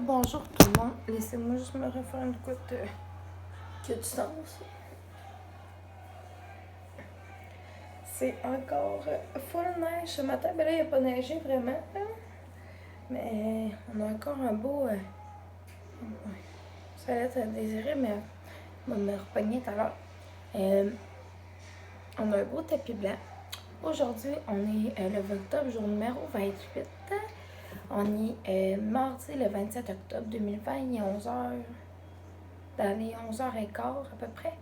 Bonjour tout le monde, laissez-moi juste me refaire une goutte qui a du sens. C'est encore full neige ce matin, mais là il n'y a pas neigé vraiment, là. Mais on a encore un beau... ça laisse à désirer, mais on va me repogner tout à l'heure. On a un beau tapis blanc. Aujourd'hui, on est le 20 octobre, jour numéro 28. On est mardi le 27 octobre 2020, il est 11h, dans les 11h15 à peu près.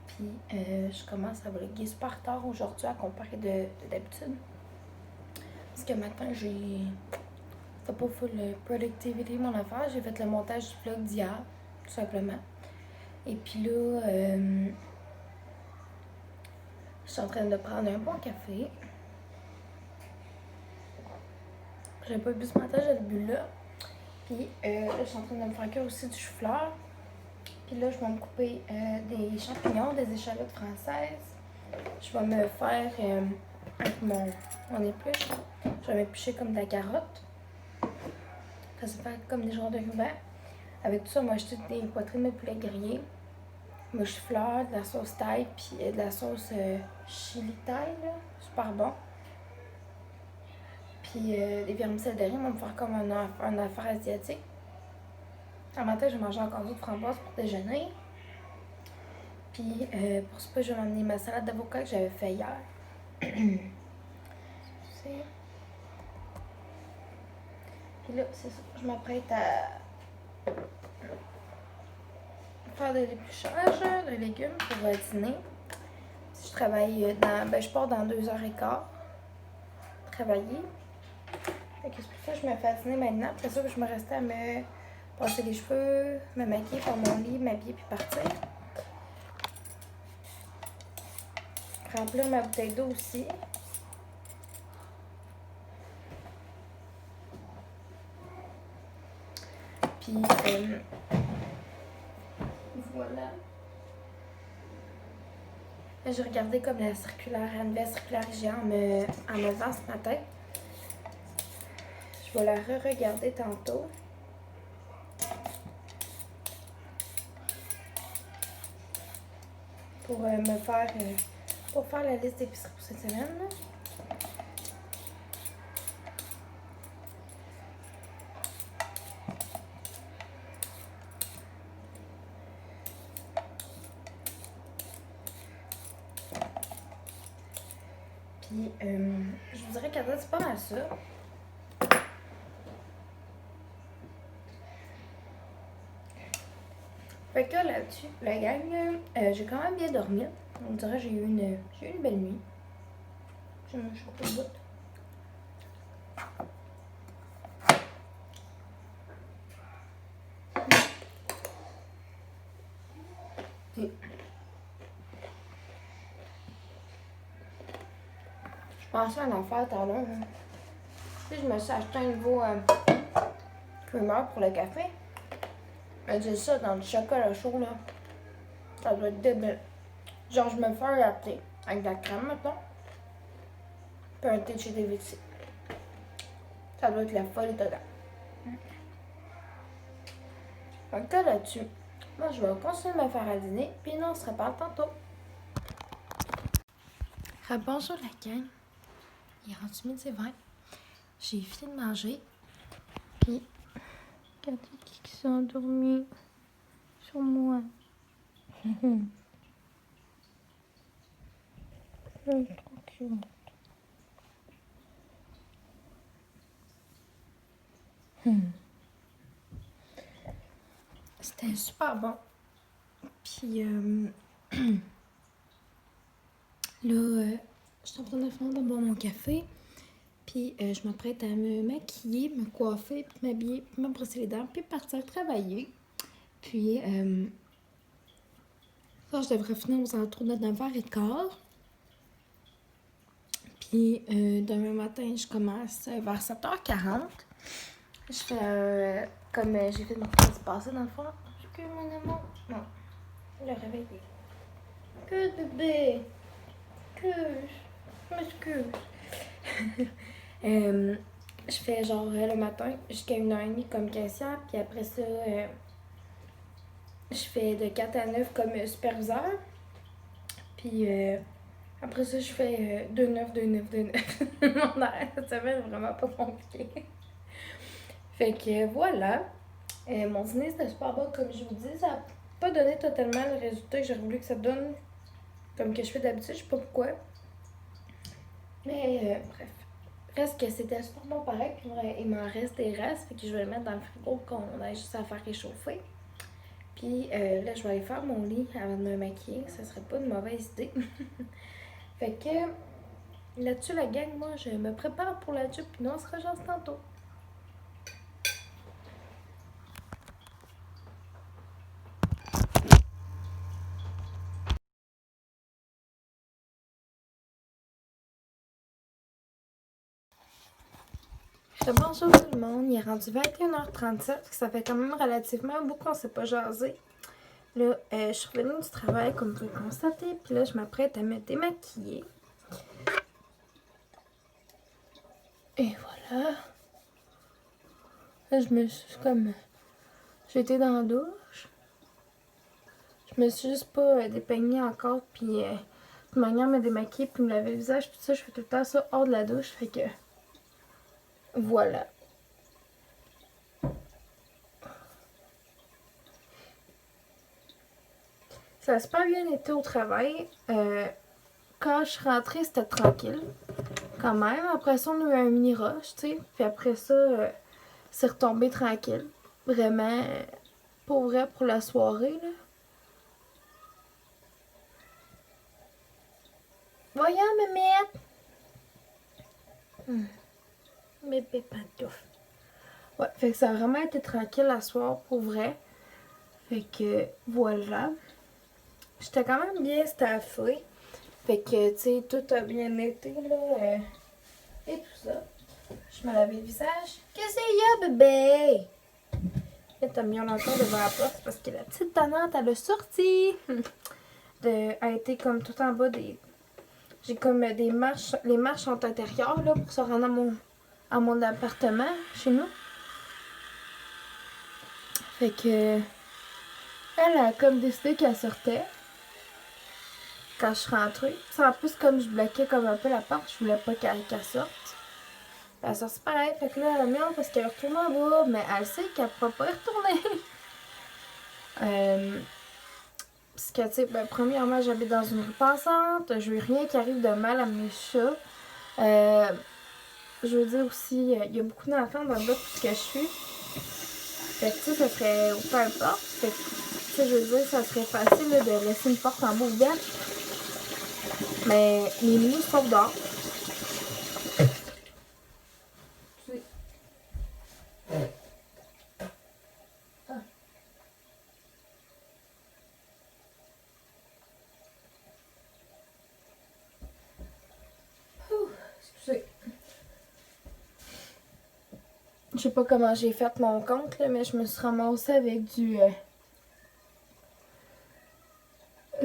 Puis je commence à vlogger super tard aujourd'hui à comparer de d'habitude. Parce que maintenant, c'était pas full productivity mon affaire. J'ai fait le montage du vlog d'hier, tout simplement. Et puis là, je suis en train de prendre un bon café. J'ai pas bu ce matin, j'ai bu là. Puis là, je suis en train de me faire cuire aussi du chou-fleur. Puis là, je vais me couper des champignons, des échalotes françaises. Je vais me faire avec mon épluche. Je vais m'éplucher comme de la carotte. Ça se fait comme des genres de rubans. Avec tout ça, on va acheter des poitrines de poulet grillé, du chou-fleur, de la sauce thaï, puis de la sauce chili thaï, là. Super bon. Puis des vermicelles de riz, on va me faire comme un affaire asiatique. Un matin, je vais manger encore d'autres framboises pour déjeuner. Puis pour ça, je vais m'amener ma salade d'avocat que j'avais fait hier. Puis là, c'est ça. Je m'apprête à faire de l'épluchage de légumes pour dîner. Si je travaille je pars dans 2h15 travailler. Fait que c'est pour ça que je me fais à dîner maintenant. Après ça, je me restais à me passer les cheveux, me maquiller, faire mon lit, m'habiller puis partir. Remplir ma bouteille d'eau aussi. Puis voilà. J'ai regardé comme la nouvelle circulaire IGA en me levant ce matin. Je vais la re-regarder tantôt. Pour pour faire la liste d'épicerie pour cette semaine. Là. Puis, je vous dirais qu'à date, c'est pas mal ça. Fait que là-dessus, la gang, j'ai quand même bien dormi. On dirait que j'ai eu une belle nuit. Je me chauffe le bout. Je pensais à en faire tout à l'heure. Hein. Tu sais, je me suis acheté un nouveau creamer pour le café. Mais j'ai ça dans du chocolat chaud, là. Ça doit être débile. Genre, je me fais un latte avec de la crème, mettons. Puis un thé de chez DVC. Ça doit être la folie dedans. Fait que là-dessus, moi, je vais continuer de me faire à dîner. Puis nous, on se reparle tantôt. Bonjour la gang. Il est rendu midi 20. J'ai fini de manger. Puis, regardez qui s'est endormi sur moi. C'est trop cute. C'était super bon. Puis là, je suis en train de faire de boire mon café. Puis je m'apprête à me maquiller, me coiffer, puis m'habiller, puis me brosser les dents, puis partir travailler. Puis ça, je devrais finir aux alentours de 9h15. Puis demain matin, je commence vers 7h40. Je fais comme j'ai fait mercredi passé dans le fond. Que mon amour. Non. Le réveiller. Que bébé. Que je m'excuse. je fais genre le matin jusqu'à 1h30 comme caissière, puis après ça, je fais de 4 à 9 comme superviseur. Puis après ça, je fais 2-9, 2-9, 2-9. Mon horaire cette semaine est vraiment pas compliqué. Fait que voilà. Mon dîner, c'était super bon, comme je vous dis. Ça n'a pas donné totalement le résultat que j'aurais voulu que ça donne, comme que je fais d'habitude. Je sais pas pourquoi. Mais bref. Reste que c'était super bon pareil. Puis il m'en reste des restes. Fait que je vais le mettre dans le frigo qu'on a juste à faire réchauffer. Puis là, je vais aller faire mon lit avant de me maquiller. Ça serait pas une mauvaise idée. Fait que là-dessus, la gang, moi, je me prépare pour la job. Puis nous, on se rejoint tantôt. Bonjour tout le monde, il est rendu 21h37, ça fait quand même relativement un bout qu'on s'est pas jasé. Là, je suis revenue du travail comme vous pouvez le constater, puis là je m'apprête à me démaquiller. Et voilà. Là je me suis comme... J'étais dans la douche. Je me suis juste pas dépeignée encore, puis de toute manière me démaquiller puis me laver le visage, puis ça je fais tout le temps ça hors de la douche, fait que... Voilà. Ça a super bien été au travail. Quand je suis rentrée, c'était tranquille. Quand même. Après ça, on a eu un mini rush, tu sais. Puis après ça, c'est retombé tranquille. Vraiment, pour vrai, pour la soirée, là. Voyons, me mettre. Mes pantoufles. Ouais, fait que ça a vraiment été tranquille la soirée, pour vrai. Fait que, voilà. J'étais quand même bien staffée. Fait que, tu sais, tout a bien été, là. Et tout ça. Je me lavais le visage. Qu'est-ce qu'il y a, bébé? Là, t'as mis encore devant la porte parce que la petite tannante, elle a sorti. Elle a été comme tout en bas des... J'ai comme des marches. Les marches sont intérieures, là, pour se rendre à mon appartement, chez nous. Fait que... Elle a comme décidé qu'elle sortait. Quand je suis rentrée. Ça, en plus, comme je bloquais comme un peu la porte, je voulais pas qu'elle sorte. Elle sort pareil. Fait que là, elle a mis parce qu'elle retourne en bas. Mais elle sait qu'elle ne pourra pas y retourner. Parce que, tu sais, ben, premièrement, j'habite dans une rue passante. Je veux rien qui arrive de mal à mes chats. Je veux dire aussi, il y a beaucoup d'enfants dans le bas de ce que je suis. Fait que, tu sais, ça serait... Peu importe. Fait que, tu sais, je veux dire, ça serait facile là, de laisser une porte en bas ouverte. Mais les minous sont dehors. Excusez. Je sais pas comment j'ai fait mon compte, là, mais je me suis ramassée avec du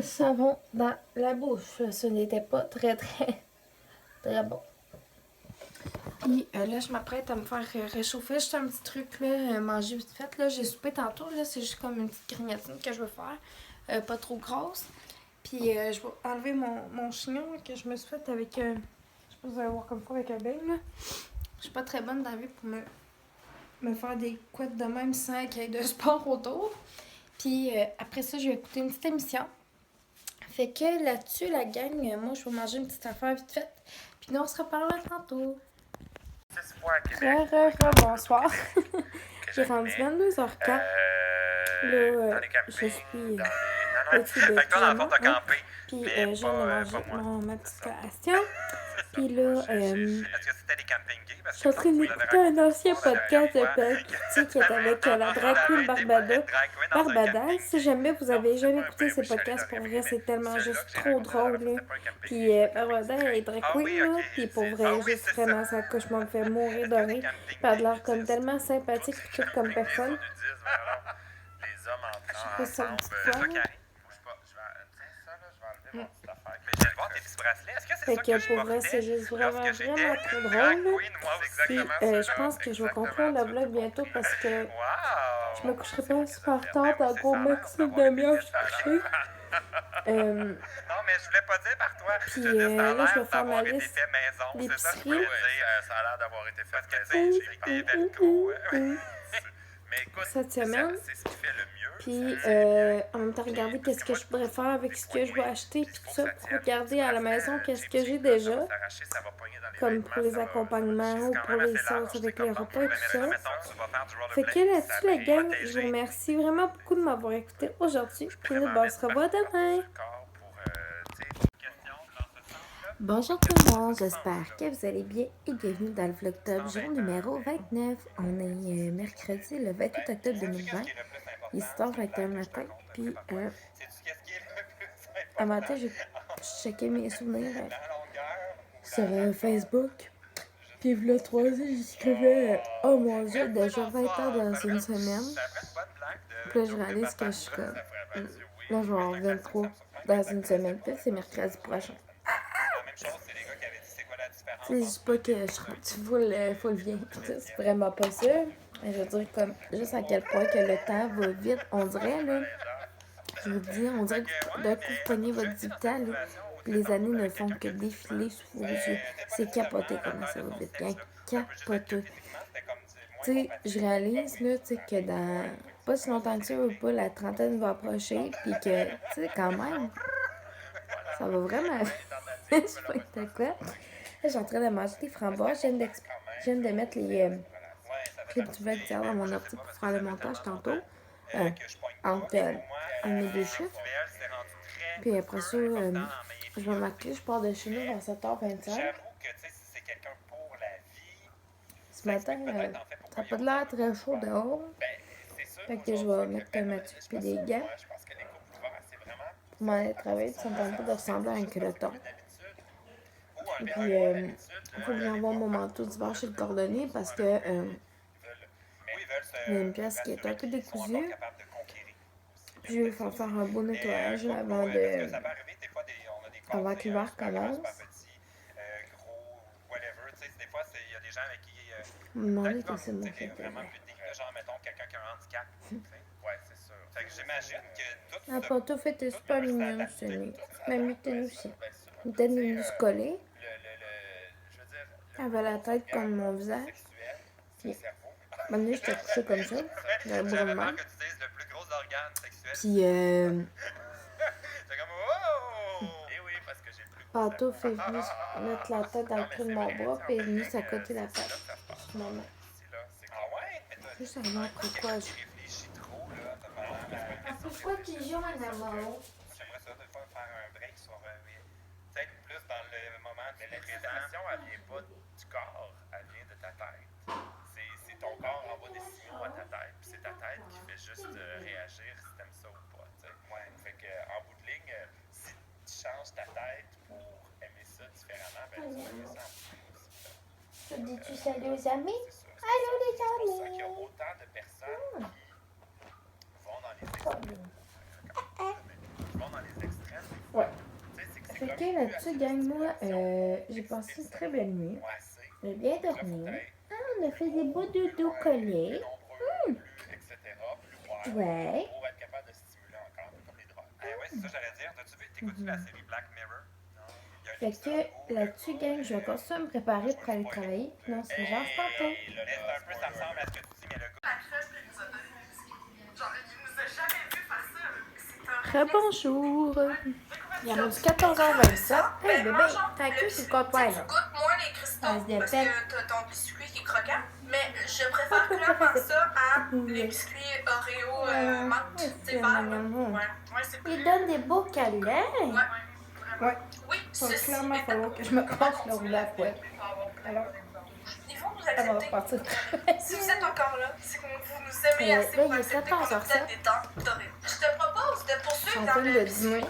savon dans la bouche. Ce n'était pas très bon. Puis là, je m'apprête à me faire réchauffer juste un petit truc, là, manger vite fait. Là, j'ai soupé tantôt, là, c'est juste comme une petite grignotine que je veux faire. Pas trop grosse. Puis je vais enlever mon chignon que je me suis fait avec... je sais pas si vous allez voir comme ça avec un bain, là. Je suis pas très bonne dans la vie pour me faire des couettes de même sans qu'il y ait de sport autour. Puis après ça, je vais écouter une petite émission. Fait que là-dessus, la gang, moi, je vais manger une petite affaire vite faite. Puis nous, on se reparle tantôt. Bonsoir. J'ai rendu 22h04. Là, je suis au-dessus de pyjama. Puis je viens de manger ma petite collation. Puis là, je suis en train d'écouter un ancien podcast de Petit qui est avec la drag queen Barbada. Si jamais vous avez jamais écouté ces podcasts, pour vrai, c'est tellement juste trop drôle. Là. Puis Barbada, elle est drag queen, là. Puis pour vrai, juste vraiment, ça couche, me fait mourir de rire. Puis elle a l'air comme tellement sympathique, puis toute comme personne. Je sais pas si ça vous dit quoi, là. Mais je viens de voir tes petits bracelets. Est-ce que c'est Fait ça que que je pour vrai, c'est portais juste vraiment, lorsque j'étais vraiment trop une drôle. drag Là. queen? Wow, c'est Puis exactement je ça. pense que je vais conclure le vlog bientôt parce que Wow! je me coucherai C'est pas moi qui les ai super faites. tard. Ben oui, T'as c'est gros ça a l'air maxi d'avoir été demi-heure, je fait, suis ça a couchée. l'air. Non, mais je voulais pas dire par toi. Puis Je dis, ça a là, je vais l'air faire ma d'avoir été liste fait maison. C'est ça que je d'épicerie. voulais dire. Ça a l'air d'avoir été fait parce que, tu sais, j'ai payé Velcro. Mais écoute, cette semaine. c'est ce qui fait le mieux. Puis en même temps, regarder qu'est-ce que je pourrais faire avec ce que je vais acheter. Puis tout ça, pour regarder à la maison qu'est-ce que j'ai déjà. Comme pour les accompagnements ou pour les sauces avec les repas et tout ça. Fait que là-dessus, la gang, je vous remercie vraiment beaucoup de m'avoir écouté aujourd'hui. Puis nous, on se revoit demain. Bonjour tout le monde, j'espère que vous allez bien et bienvenue dans le Vlogtober, jour numéro 29. On est mercredi, le 28 octobre 2020. Il est 6h21 matin. Puis un matin, j'ai checké mes souvenirs sur Facebook. Puis le 3 ans, j'écrivais oh mon dieu, déjà 20 ans dans une semaine. Puis là, je réalise que je suis comme là, je vais avoir 23 dans une semaine. Puis c'est mercredi prochain. Tu sais, je dis pas que je suis rendue full vieille, c'est vraiment pas ça. Mais je veux dire, comme, juste à quel point que le temps va vite, on dirait, là. Je vous dis, on dirait que d'un coup, vous prenez votre 18 ans, là, les années ne font que défiler sous vos yeux. C'est capoté comment ça va vite, bien capoté. Tu sais, je réalise, là, tu sais, que dans pas si longtemps que ça, ou pas, la trentaine va approcher, puis que, tu sais, quand même, ça va vraiment... Je sais pas de quoi. Là, je suis en train de manger des framboises. Je viens de mettre les clips du vecteur dans mon ordi pour faire le montage tantôt. Entre mes deux chiffres. Puis après ça, je vais m'acculer. Je pars de chez nous vers 7h25. Ce matin, ça n'a pas de l'air très chaud dehors. Fait que je vais mettre ma tuque et des gants. Pour m'en aller travailler, ça me tente pas de ressembler à un culoton. Et puis, il faut que j'envoie mon manteau d'hiver chez le cordonnier parce que il y a une pièce qui est un peu décousue. Puis, je vais faire un beau nettoyage avant que l'hiver commence. Je me demandais que c'est mon fait. La pantoufle était super mignonne cette nuit. Ma mitaine aussi. Une tête minus collée. Elle avait la tête comme mon visage. Puis, maintenant, j'étais couchée comme ça, dans le bras de main. Puis, pantoufle est venue mettre la tête dans le creux de mon bras, puis elle est venue s'accoter la tête sur ma main. Juste avant, après quoi, pourquoi tu joues en amour? J'aimerais ça des fois faire un break sur peut-être plus dans le moment de l'expression, elle vient pas du corps, elle vient de ta tête. C'est ton corps envoie des signaux à ta tête, puis c'est ta tête qui fait juste réagir si t'aimes ça ou pas. T'sais. Ouais, fait que en bout de ligne, si tu changes ta tête pour aimer ça différemment, ben tu vas aimer ça en bout de ligne aussi. Tu dis-tu salut aux amis? Allô les amis! C'est pour ça qu'il y a autant de personnes qui vont dans les extrêmes. Ouais. Fait que là-dessus, gang, moi, j'ai passé une très belle nuit. J'ai bien dormi. Ah, on a fait des beaux doudous collés. Ouais. Fait que là-dessus, gang, je vais continuer à me préparer pour aller travailler. Non, c'est genre tantôt. Rebonjour. Il est rendu 14h27. Hey bébé, ta queue sur le comptoir là. Goûte moins les cristaux parce que t'as ton biscuit qui est croquant. Mais je préfère clairement ça à les biscuits Oreo menthe. C'est vert. Ouais, c'est plus. Il donne des beaux câlins. Ouais. Oui, Il va clairement falloir que je me passe le rouleau à poêle. Alors, il faut nous elle va accepter. repartir. Si vous êtes encore là, c'est que vous nous aimez assez pour accepter qu'on a peut-être des temps dorés. Je te propose de poursuivre dans le dîner.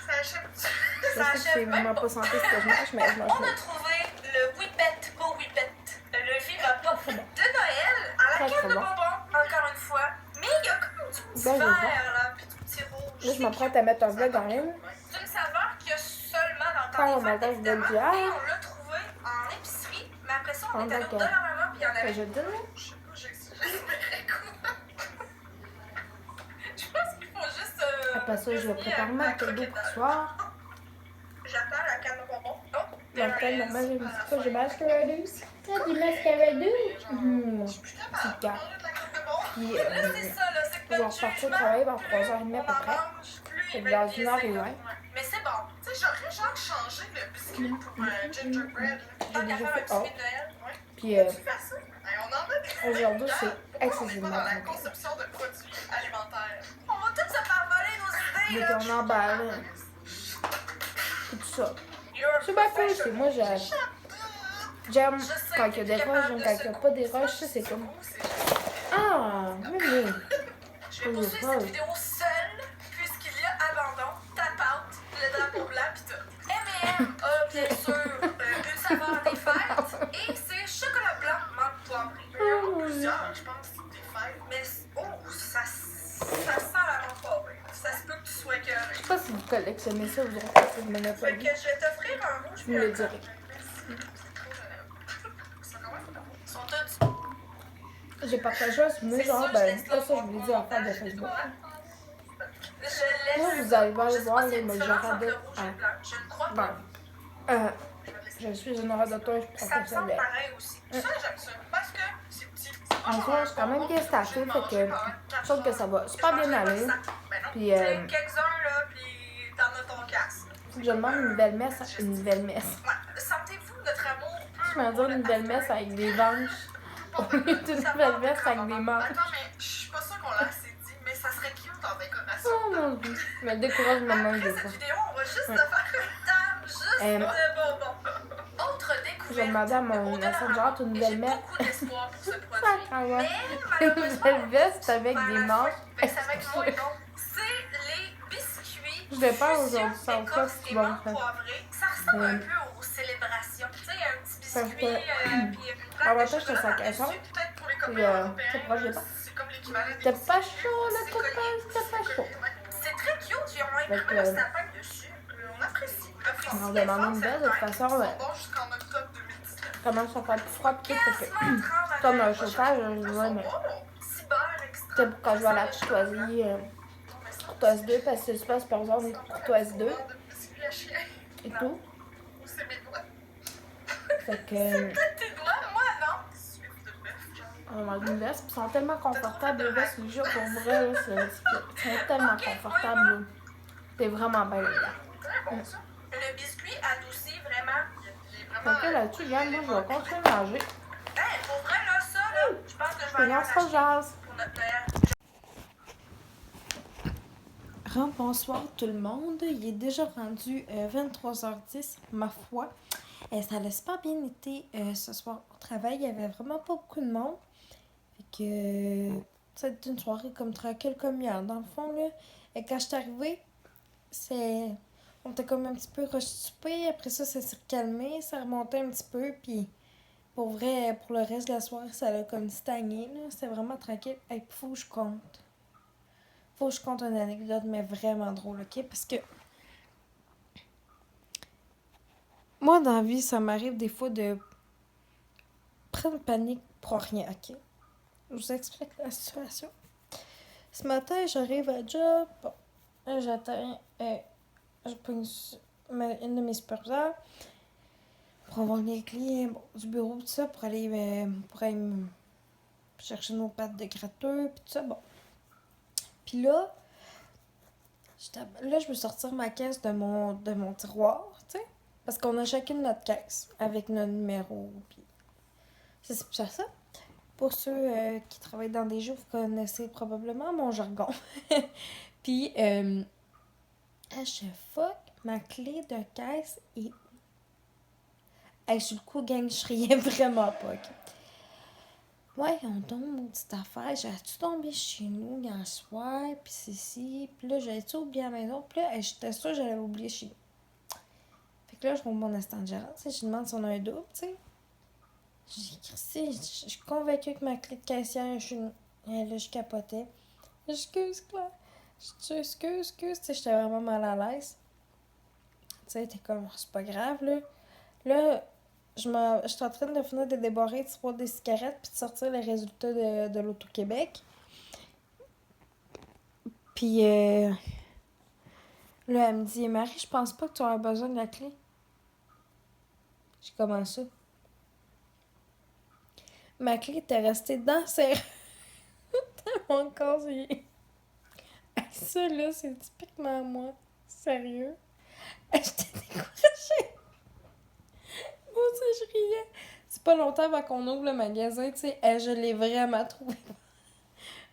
Ça achève. Je sais que c'est vraiment pas santé ce que je mange, mais je mange. On a trouvé le Whippet pour Whippet. Le viva pop de Noël à la crème de bonbons, encore une fois. Mais il y a comme du petit vert là, puis du petit rouge. Là, je m'apprête à mettre un vlog en ligne. C'est une saveur qui a seulement Quand on des matin, fêtes, je bois évidemment. du bière. Et on l'a trouvé en épicerie, mais après ça, on est allé au Pendant que- Dollarama, puis il y en avait. Je donne. Je sais pas, j'espérais quoi. Je pense qu'il faut juste. Après ça, je vais préparer ma tête d'eau pour ce soir. J'attends la canne de bonbons. Oh, Laquelle, normalement, j'ai dit quoi? J'ai mascaradus. T'as du mascaradus? Petite carte. Puis, Là, c'est ça, là, c'est que je vais notre repartir jugement, travailler vers plus 3h30 à on peu en près. mange, plus Fait il que va dans être une heure et biaisé, ouais. là. Mais c'est bon. Tu sais, j'aurais genre changé le biscuit pour gingerbread. Tant qu'à déjà faire un fait biscuit un. de Noël. Ouais. Puis, Tu fais ça? Hey, on en a des aujourd'hui, c'est Pourquoi on n'est pas excessivement dans la tranquille. conception de produits alimentaires? On va tous se faire voler nos idées, Dès là. qu'on emballe, et tout ça. C'est bien cool, c'est moi, j'aime quand il y a des rushs, j'aime quand il n'y a pas des rushs, ça c'est comme... Ah, mais Je vais poursuivre cette vidéo seule, puisqu'il y a abandon, ta pâte, le drapeau blanc pis tout. M&M a bien sûr une saveur des fêtes, et c'est chocolat blanc, menthe poivrée. Il y en a plusieurs, je pense, des fêtes, mais oh, ça sent la menthe poivrée. Ça se peut que tu sois écœuré. Je sais pas si vous collectionnez ça, vous aurez fait de Fait Monopoly. que je vais t'offrir un rouge. Je me le dirai. Ils sont tous. J'ai partagé un souvenir, genre, ben, pas ça, je vous l'ai dit en faire de Facebook. Je laisse. Moi, vous allez voir, Je sais pas les s'il y a une mais je différence entre regardais. le rouge et le blanc. Je ne crois pas. Ben, je suis une orateur Ça me semble professionnelle. pareil aussi. Ça, j'aime ça. Parce que c'est petit. En soi, je suis quand même bien staffée, fait que je trouve que ça va super bien aller. Puis, quelques-uns, là, puis t'en as ton casse. faut que je demande une nouvelle messe. Une nouvelle messe. Ouais. Sentez-vous notre amour Je vais dire une nouvelle messe avec des vanches. Au lieu d'une nouvelle messe avec des manches. Attends, mais je suis pas sûre qu'on l'a assez dit, mais ça serait cute en décoration. Oh mon dieu. Mais décourage maman Après des cette fois. vidéo, on va juste te faire une table juste de bonbons. Autre découverte. Je vais demander à mon messenger une nouvelle messe. J'ai beaucoup d'espoir pour ce produit. Sacrément. Mais Une malheureusement, nouvelle veste avec par des la manches. suite, fait que c'est avec moi et non. C'est les biscuits. Je l'ai pas aujourd'hui, Fusion ça va pas Écosse si tu et vas me menthe faire. poivrée. Ça ressemble un peu aux célébrations. Tu sais, un petit biscuit, puis une Ah ouais, plaque de toi, j'étais chocolat sur la par-dessus. Peut-être pour les Puis, copains c'est proche des européens, pas. c'est comme l'équivalent des T'es biscuits. pas chaud, là, C'est t'es collé. pas chaud. C'est très cute, j'ai moins Fait imprimé que, le sapin dessus. On apprécie. On va demander une belle, de toute façon, Ils sont bons jusqu'en octobre 2019. comment ça fait plus froid, pis tout, fait que, comme un chauffage, je vois, mais, tu sais, quand je vais à la courtoisie, courtoise 2, parce que c'est pas super besoin, on est courtoise 2, et tout. C'est mes doigts. Fait que, Peut-être tes doigts, moi non. on a une veste, pis ils sont tellement confortables, les vestes, je jure, pour vrai, là, ils sont tellement confortables, là. T'es vraiment belle, les gars. Très bon ça. Le biscuit adoucit vraiment. Fait que là-dessus, regarde, moi, je vais continuer de manger. Hey, pour vrai, là, ça, là, je pense que je vais Et aller en on se acheter jase. pour notre Noël. Bonsoir tout le monde, il est déjà rendu 23h10, ma foi. Ça n'a pas bien été ce soir au travail, il n'y avait vraiment pas beaucoup de monde. Fait que c'était une soirée comme tranquille comme hier. Dans le fond, là, quand je suis arrivée, on était comme un petit peu rush-soupé, après ça s'est calmé, ça remontait un petit peu, puis pour vrai, pour le reste de la soirée, ça a comme stagné, là. C'était vraiment tranquille. Hey, faut que je compte. Faut que je compte une anecdote, mais vraiment drôle, ok? Parce que moi, dans la vie, ça m'arrive des fois de prendre panique pour rien, ok? Je vous explique la situation. Ce matin, j'arrive à job, bon, j'attends, je prends une de mes superviseurs pour avoir les clés du bureau, tout ça, pour aller me chercher nos pâtes de gratteux, puis tout ça, bon. Puis là, je veux sortir ma caisse de mon tiroir, tu sais, parce qu'on a chacune notre caisse avec notre numéro, puis c'est plus ça. Pour ceux qui travaillent dans des jeux, vous connaissez probablement mon jargon. Puis, je fuck, ma clé de caisse est où? Hey, sur le coup, gang, je riais vraiment pas, ok? Ouais, on tombe, maudite affaire. J'ai-tu tombé chez nous hier soir, pis c'est ici. Pis là, j'avais-tu oublié à la maison. Pis là, j'étais sûre que j'allais oublier chez nous. Fait que là, je monte mon assistant de gérant. Je lui demande si on a un double, tu sais. J'ai écrit, je suis convaincue que ma clé de caissière, là, je capotais. Excuse, Claire. Excuse. Tu sais, j'étais vraiment mal à l'aise. Tu sais, t'es comme, c'est pas grave, là. Là, je suis en train de finir de débarrer, de se prendre des cigarettes, puis de sortir les résultats de l'Auto-Québec. Puis, là, elle me dit, Marie, je pense pas que tu auras besoin de la clé. J'ai comment ça? Ma clé était restée dans mon casier. Ça, là, c'est typiquement moi. Sérieux. J'étais découragée. Moi aussi, je riais. C'est pas longtemps avant qu'on ouvre le magasin, tu sais. Je l'ai vraiment trouvé.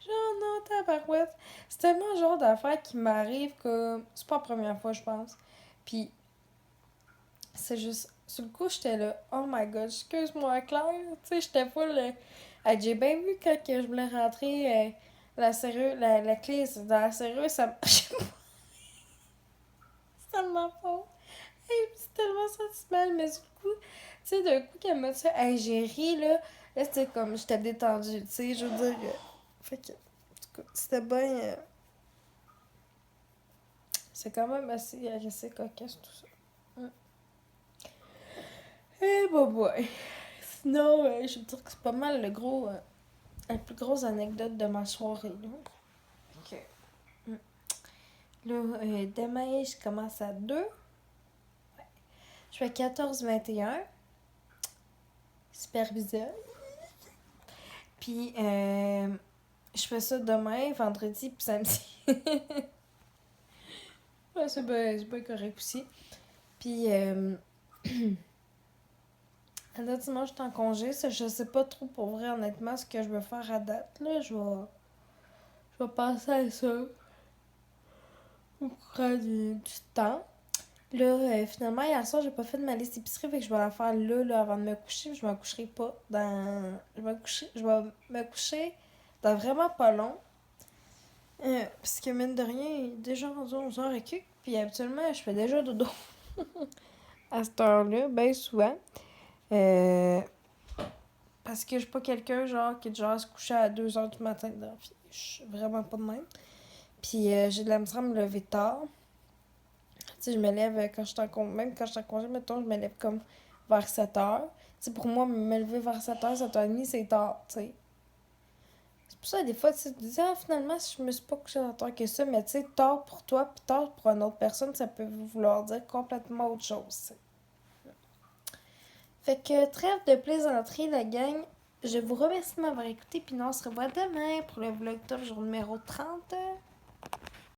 Genre, non, tabarouette. C'est tellement le genre d'affaire qui m'arrive que c'est pas la première fois, je pense. Puis, c'est juste... Sur le coup, j'étais là, oh my god, excuse-moi, Claire. Tu sais, j'étais pas le... J'ai bien vu quand que je voulais rentrer la serrure, la clé dans la serrure, ça marchait pas. C'est tellement fort. C'est tellement senti mal, mais du coup, tu sais, d'un coup, qu'elle m'a dit ça, j'ai ri, là c'était comme, j'étais détendue, tu sais, je veux dire. Fait que, en tout cas, c'était bien. C'est quand même assez cocasse, tout ça. Eh, boy. Sinon, je veux dire que c'est pas mal la plus grosse anecdote de ma soirée, là. Ok. Là, demain, je commence à 2. Je fais 14-21. Superviseur. Puis, je fais ça demain, vendredi, puis samedi. Ouais, c'est bien correct aussi. Puis, à date, dimanche, je suis en congé. Ça, je sais pas trop pour vrai, honnêtement, ce que je veux faire à date. Là, je vais passer à ça au courant du temps. Là, finalement, hier soir, j'ai pas fait de ma liste épicerie, fait que je vais la faire là, avant de me coucher. Je me coucherai pas dans... Je vais me coucher dans vraiment pas long. Parce que, mine de rien, il est déjà rendu 11h et quelques. Puis, habituellement, je fais déjà dodo à cette heure-là, bien souvent. Parce que je suis pas quelqu'un, genre, qui est genre à se coucher à 2h du matin. Je suis vraiment pas de même. Puis, j'ai de la misère à me lever tard. Tu sais, je me lève quand je suis en congé. Même quand je suis en congé, mettons, je me lève comme vers 7h. Tu sais, pour moi, me lever vers 7h, 7h30, c'est tard, tu sais. C'est pour ça, des fois, tu te dis, finalement, si je me suis pas couché tant tard que ça, mais tu sais, tard pour toi, puis tard pour une autre personne, ça peut vouloir dire complètement autre chose, t'sais. Fait que, trêve de plaisanterie, la gang. Je vous remercie de m'avoir écouté, puis nous, on se revoit demain pour le vlog top jour numéro 30.